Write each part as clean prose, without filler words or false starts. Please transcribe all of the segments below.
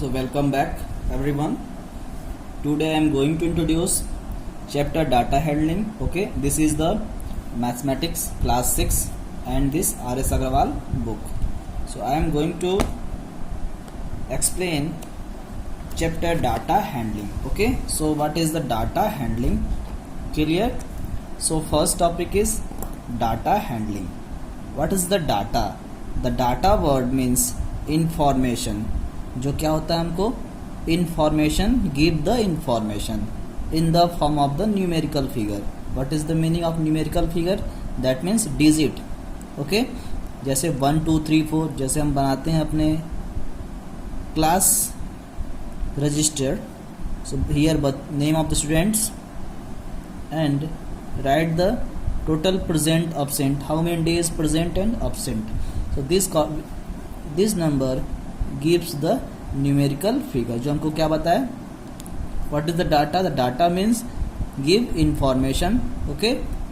So welcome back everyone. Today I am going to introduce chapter data handling. Okay, this is the mathematics class 6 and this R.S. Agarwal book. So I am going to explain chapter data handling. Okay, so what is the data handling? Clear? So first topic is data handling. What is the data? The data word means information. जो क्या होता है हमको information, give the information in the form of the numerical figure. What is the meaning of numerical figure? That means digit. Okay, जैसे 1 2 3 4 जैसे हम बनाते हैं अपने class register. So here name of the students and write the total present absent, how many days present and absent. So this number gives the numerical figure. जो हमको क्या बताया, what is the data? The data means give information, okay,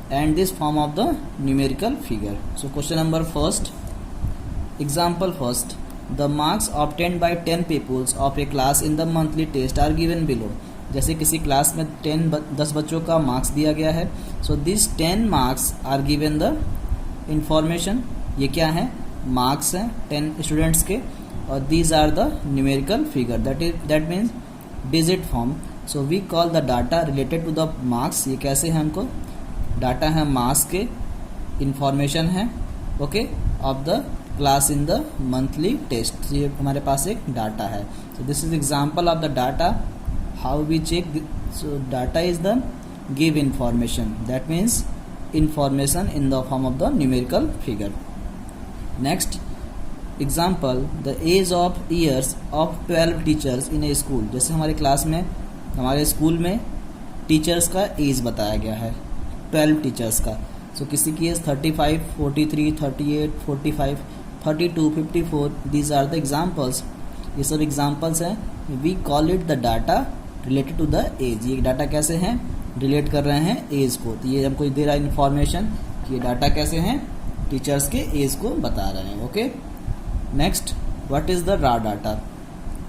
and this form of the numerical figure. So question number first, example first, the marks obtained by 10 pupils of a class in the monthly test are given below. जैसे किसी class में 10 बच्चों का marks दिया गया है. So this 10 marks are given the information. ये क्या है? मार्क्स हैं 10 स्टूडेंट्स के और these are the numerical figure. That means digit form. So we call the data related to the marks. ये कैसे है? हमको डाटा है मार्क्स के, इंफॉर्मेशन है okay of the class in the monthly test. ये हमारे पास एक डाटा है. So this is example of the data. How we check so data is the give information, that means information in the form of the numerical figure. Next example, the age of years of 12 teachers in a school. जैसे हमारे class में, हमारे school में teachers का as बताया गया है 12 teachers का. सो किसी की age 35 43 38 45 32 54. These are the examples. ये सब एग्जाम्पल्स हैं. We call it the data related to the age. ये डाटा कैसे हैं? रिलेट कर रहे हैं एज को. तो ये हमको दे रहा है इन्फॉर्मेशन कि ये डाटा कैसे हैं? टीचर्स के एज को बता रहे हैं. Okay, next, what is the raw data?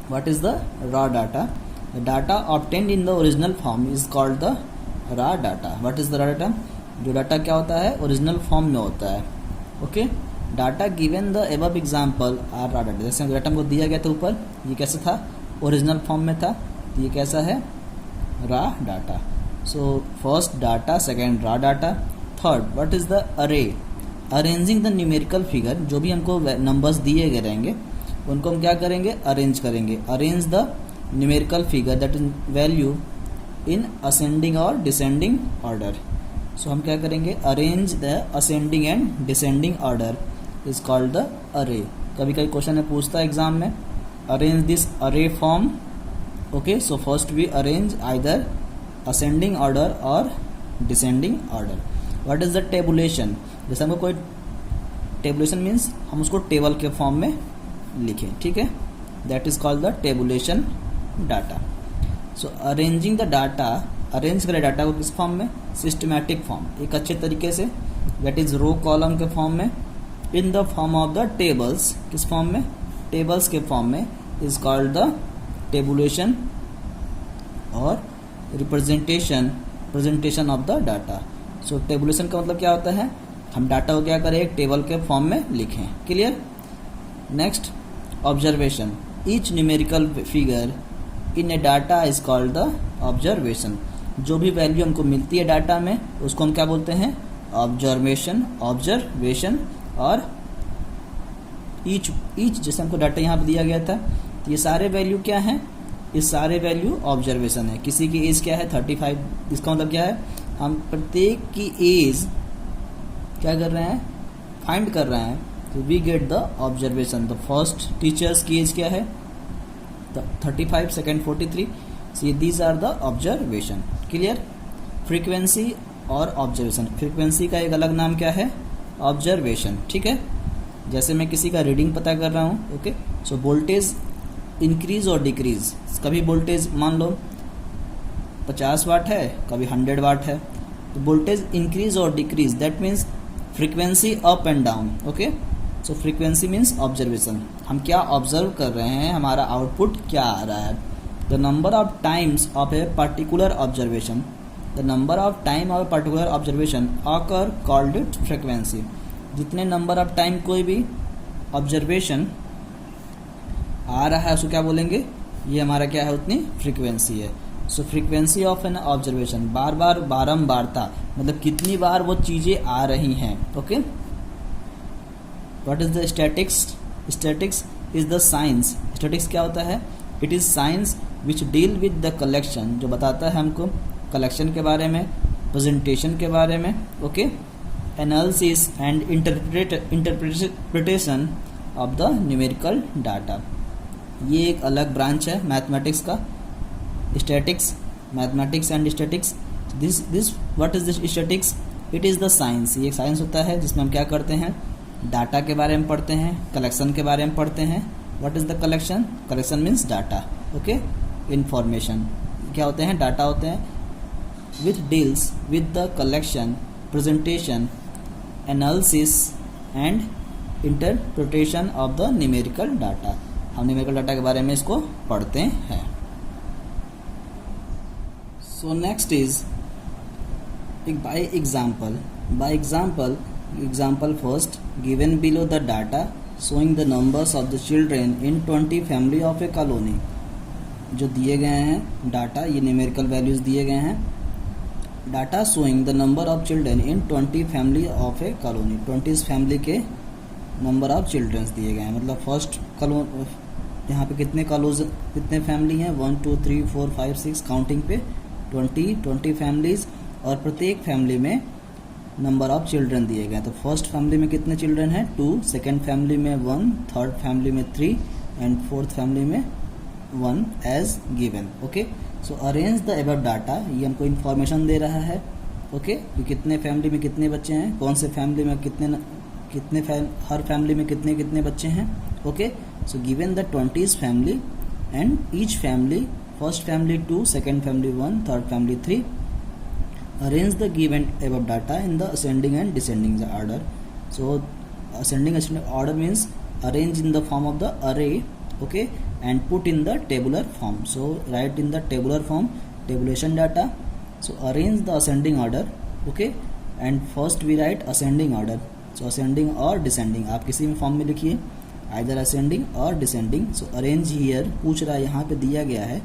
What is the raw data? The data obtained in the original form is called the raw data. What is the raw data? जो data क्या होता है? Original form में होता है. Okay, data given the above example are raw data. जैसे data हमको दिया गया था ऊपर, ये कैसे था? ओरिजिनल फॉर्म में था. ये कैसा है? Raw data. So first data, second raw data. Third, what is the array? Arranging the numerical figure. जो भी हमको नंबर्स दिए गए रहेंगे उनको हम क्या करेंगे? अरेंज करेंगे. Arrange the numerical figure that is value in ascending और डिसेंडिंग ऑर्डर. सो हम क्या करेंगे? Arrange the ascending and descending order is called the अरे. कभी कभी क्वेश्चन में पूछता है एग्जाम में, अरेंज दिस अरे form. Okay, so first we arrange either ascending order or descending order. What is the tabulation? जैसे हमको कोई tabulation means हम उसको टेबल के फॉर्म में लिखें. ठीक है, that is called the tabulation data. So arranging the data, arrange करें डाटा को किस फॉर्म में? सिस्टमैटिक फॉर्म, एक अच्छे तरीके से. that is रो कॉलम के फॉर्म में. in the form of the tables, किस फॉर्म में? टेबल्स के फॉर्म में is called the टेबुलेशन और presentation of the data. So tabulation का मतलब क्या होता है? हम डाटा को क्या करें? एक टेबल के फॉर्म में लिखें. Clear? Next, observation. Each numerical figure in A data is called the observation. जो भी वैल्यू हमको मिलती है डाटा में उसको हम क्या बोलते हैं? ऑब्जर्वेशन. और ईच जैसे हमको डाटा यहाँ पर दिया गया था, ये सारे वैल्यू क्या हैं? ये सारे वैल्यू ऑब्जर्वेशन है. किसी की एज क्या है? 35. इसका मतलब क्या है? हम प्रत्येक की एज क्या कर रहे हैं? फाइंड कर रहे हैं. तो we get the observation. The first teachers की एज क्या है? 35, second 43. So these are the observation. Clear? Frequency और ऑब्जर्वेशन. फ्रीक्वेंसी का एक अलग नाम क्या है? ऑब्जर्वेशन. ठीक है, जैसे मैं किसी का रीडिंग पता कर रहा हूँ. ओके, सो वोल्टेज इंक्रीज और डिक्रीज. कभी वोल्टेज मान लो 50 वाट है, कभी 100 वाट है. तो वोल्टेज इंक्रीज और decrease, that means frequency up and down. Okay, so frequency means observation, हम क्या ऑब्जर्व कर रहे हैं, हमारा आउटपुट क्या आ रहा है। The number of times of a particular observation, the number of time of a particular observation occur called it frequency. जितने नंबर ऑफ टाइम कोई भी ऑब्जर्वेशन आ रहा है उसको क्या बोलेंगे, ये हमारा क्या है, उतनी फ्रीक्वेंसी है। सो फ्रीक्वेंसी ऑफ एन ऑब्जर्वेशन, बार बार बारंबारता, मतलब कितनी बार वो चीज़ें आ रही हैं। Okay, what is the statics, statics is the science, statics क्या होता है, it is science which deal with the collection, जो बताता है हमको कलेक्शन के बारे में, प्रेजेंटेशन के बारे में। Okay, analysis and interpretation of the numerical data, ये एक अलग ब्रांच है मैथमेटिक्स का, statics, mathematics and statics. This what is the statics, it is the science, ये एक साइंस होता है जिसमें हम क्या करते हैं, डाटा के बारे में पढ़ते हैं, कलेक्शन के बारे में पढ़ते हैं। What is the collection, collection means data. Okay, information क्या होते हैं, डाटा होते हैं, which deals with the collection, presentation, analysis and interpretation of the numerical data. हम न्यूमेरिकल डाटा के बारे में इसको पढ़ते हैं। So next is by example, example first, given below the data showing the numbers of the children in 20 family of a colony। जो दिए गए हैं डाटा, ये न्यूमेरिकल वैल्यूज दिए गए हैं, data showing the number of children in 20 family of A colony, 20 family के number of children's दिए गए हैं। मतलब फर्स्ट यहाँ पे कितने फैमिली हैं, 1 2 3 4 5 6, काउंटिंग पे 20 फैमिलीज, और प्रत्येक फैमिली में नंबर ऑफ चिल्ड्रन दिए गए। तो फर्स्ट फैमिली में कितने चिल्ड्रन हैं, 2, सेकेंड फैमिली में 1, थर्ड फैमिली में 3 एंड फोर्थ फैमिली में 1 age given. Okay, so arrange the above data, ये हमको इन्फॉर्मेशन दे रहा है। ओके, कि कितने फैमिली में कितने बच्चे हैं, कौन से फैमिली में हर फैमिली में कितने बच्चे हैं। Okay, so given the 20 family and each family, first family 2, second family 1, third family 3। Arrange the given above data in the ascending and descending the order. So ascending order means arrange in the form of the array, okay, and put in the tabular form. So write in the tabular form tabulation data. So arrange the ascending order, okay, and first we write ascending order. So ascending or descending, आप किसी भी form में लिखिए, either ascending or descending. So arrange here पूछ रहा है, यहाँ पे दिया गया है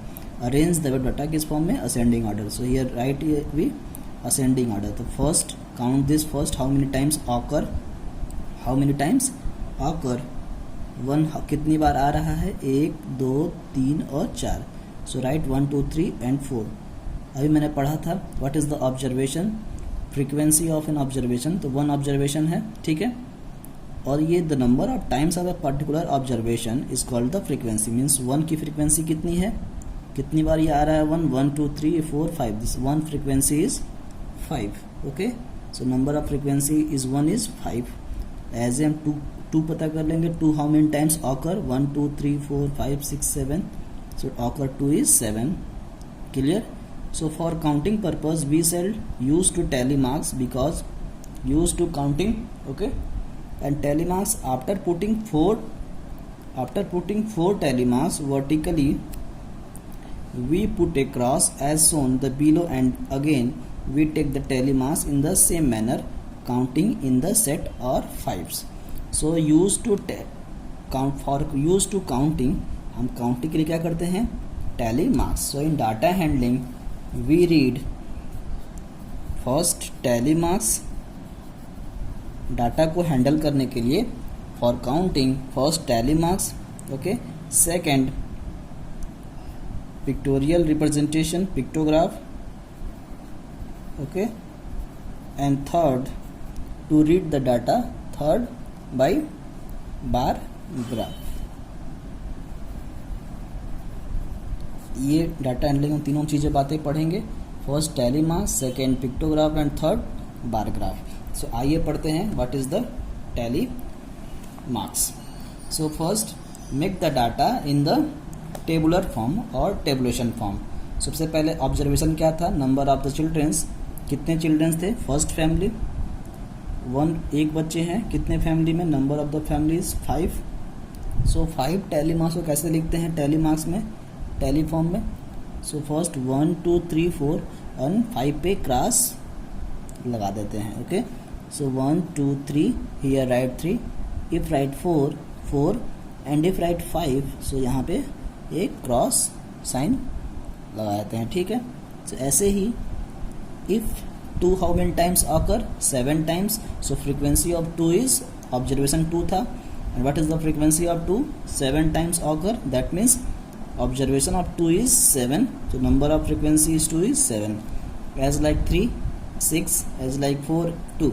arrange the data किस फॉर्म में, ascending order. So here write we ascending order. तो first count this first, how many times occur, 1 कितनी बार आ रहा है, 1 2 3 और 4. So write 1 2 3 and 4. अभी मैंने पढ़ा था what is the observation, frequency of an observation, तो 1 ऑब्जर्वेशन है, ठीक है, और ये the number of times of a particular observation is called the frequency. Means 1 की फ्रीक्वेंसी कितनी है, कितनी बार ये आ रहा है, 1 2 3 4 5, this 1 frequency is 5. Okay, so number of frequency is 1 is 5. As हम 2 पता कर लेंगे, 2 how many times occur, 1 2 3 4 5 6 7, so occur 2 is 7. Clear. So for counting purpose we shall use to tally marks because used to counting, okay, and tally marks after putting 4 tally marks vertically we put a cross as shown the below, and again we take the tally marks in the same manner counting in the set or fives. So used to count, for used to counting, हम counting के लिए क्या करते हैं, tally marks. So in data handling we read first tally marks, data को handle करने के लिए for counting first tally marks, okay, second pictorial representation, pictograph, okay, and third to read the data, third by bar graph. ये data handling में तीनों चीज़ें बातें पढ़ेंगे, first tally marks, second pictograph and third bar graph. So आइए पढ़ते हैं what is the tally marks. So first make the data in the tabular form और टेबुलेशन फॉर्म. सबसे पहले ऑब्जर्वेशन क्या था, नंबर ऑफ द चिल्ड्रंस, कितने childrens थे, फर्स्ट फैमिली एक बच्चे हैं, कितने फैमिली में, number of the family is 5. So 5 tally marks को कैसे लिखते हैं टैली मार्क्स में, टैली फॉर्म में. सो फर्स्ट 1 2 3 4 और 5 पे क्रॉस लगा देते हैं. Okay, so 1 2 3 here right 3, if right 4 4 and if right 5, सो यहाँ पे एक क्रॉस साइन लगा देते हैं. ठीक है, सो ऐसे ही if 2 how many times occur, 7 times. So frequency of 2 is, observation 2 था, and what is the frequency of 2? 7 times occur, that means observation of 2 is 7, so number of frequency is 2 is 7. As like 3 6, as like 4 2.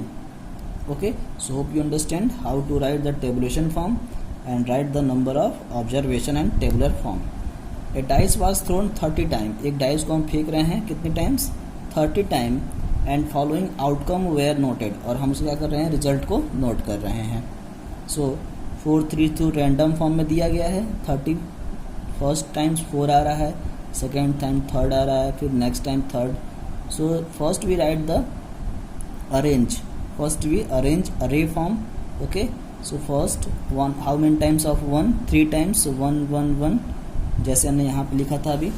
Okay, so hope you understand how to write the tabulation form and write the number of observation and tabular form. A dice was thrown 30 times, एक dice को हम फेंक रहे हैं कितने times, 30 time, and following outcome were noted, और हम उसको क्या कर रहे हैं, रिजल्ट को नोट कर रहे हैं. सो 4 3 2 रैंडम फॉर्म में दिया गया है. 30 फर्स्ट टाइम्स 4 आ रहा है, सेकेंड टाइम थर्ड आ रहा है, फिर next time third. So first we write the arrange, first we arrange array form. Okay, so first 1 how many times of 1, 3 times, 1 1 1, जैसे हमने यहाँ पे लिखा था अभी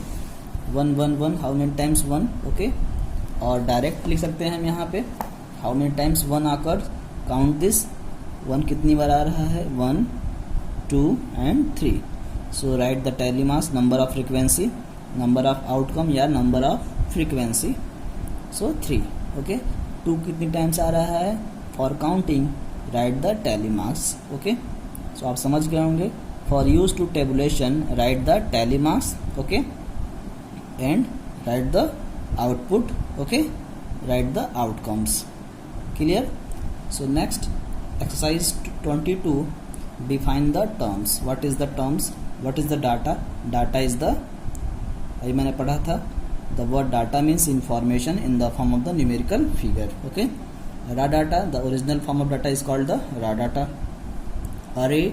1 1 1, हाउ मेनी टाइम्स 1. ओके, और डायरेक्ट लिख सकते हैं हम यहाँ पे हाउ मेनी टाइम्स 1 आकर, काउंट दिस 1 कितनी बार आ रहा है, 1 2 and 3. So write the tally marks, number of frequency, number of outcome या number of frequency. So 3. Okay, 2 कितनी टाइम्स आ रहा है, for counting write the tally marks. Okay, so आप समझ गए होंगे. For use to tabulation write the tally marks. Okay, and write the output. Okay, write the outcomes. Clear? So next exercise 22, define the terms. What is the terms? What is the data? Data is the, अभी मैंने पढ़ा था, the word data means information in the form of the numerical figure. Okay, raw data, the original form of data is called the raw data. Array,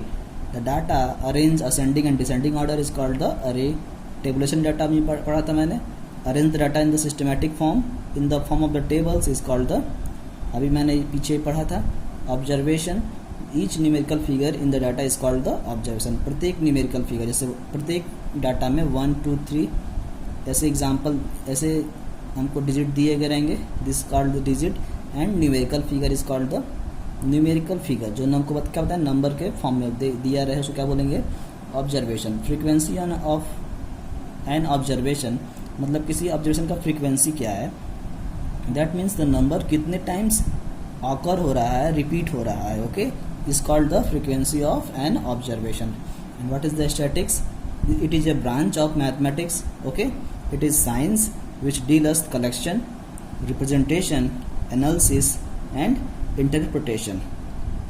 the data arrange ascending and descending order is called the array. Tabulation data में पढ़ा था मैंने. Arrange the data in the systematic form in the form of the tables is called the, अभी मैंने पीछे पढ़ा था, observation. Each numerical figure in the data is called the observation. प्रत्येक numerical figure, जैसे प्रत्येक डाटा में 1 2 3 ऐसे एग्जाम्पल, ऐसे हमको डिजिट दिए गए रहेंगे, this called the digit, and numerical figure is called the numerical figure. जो हमको क्या बताया, नंबर के फॉर्म में दिया रहे, उसको क्या बोलेंगे, observation. Frequency of an observation, मतलब किसी ऑब्जर्वेशन का फ्रीक्वेंसी क्या है, दैट मीन्स द नंबर कितने टाइम्स ऑकर हो रहा है, रिपीट हो रहा है. Okay, is called the frequency of an observation. And what is the statics? It is a branch of mathematics. Okay, it is science which deals collection, representation, analysis and interpretation.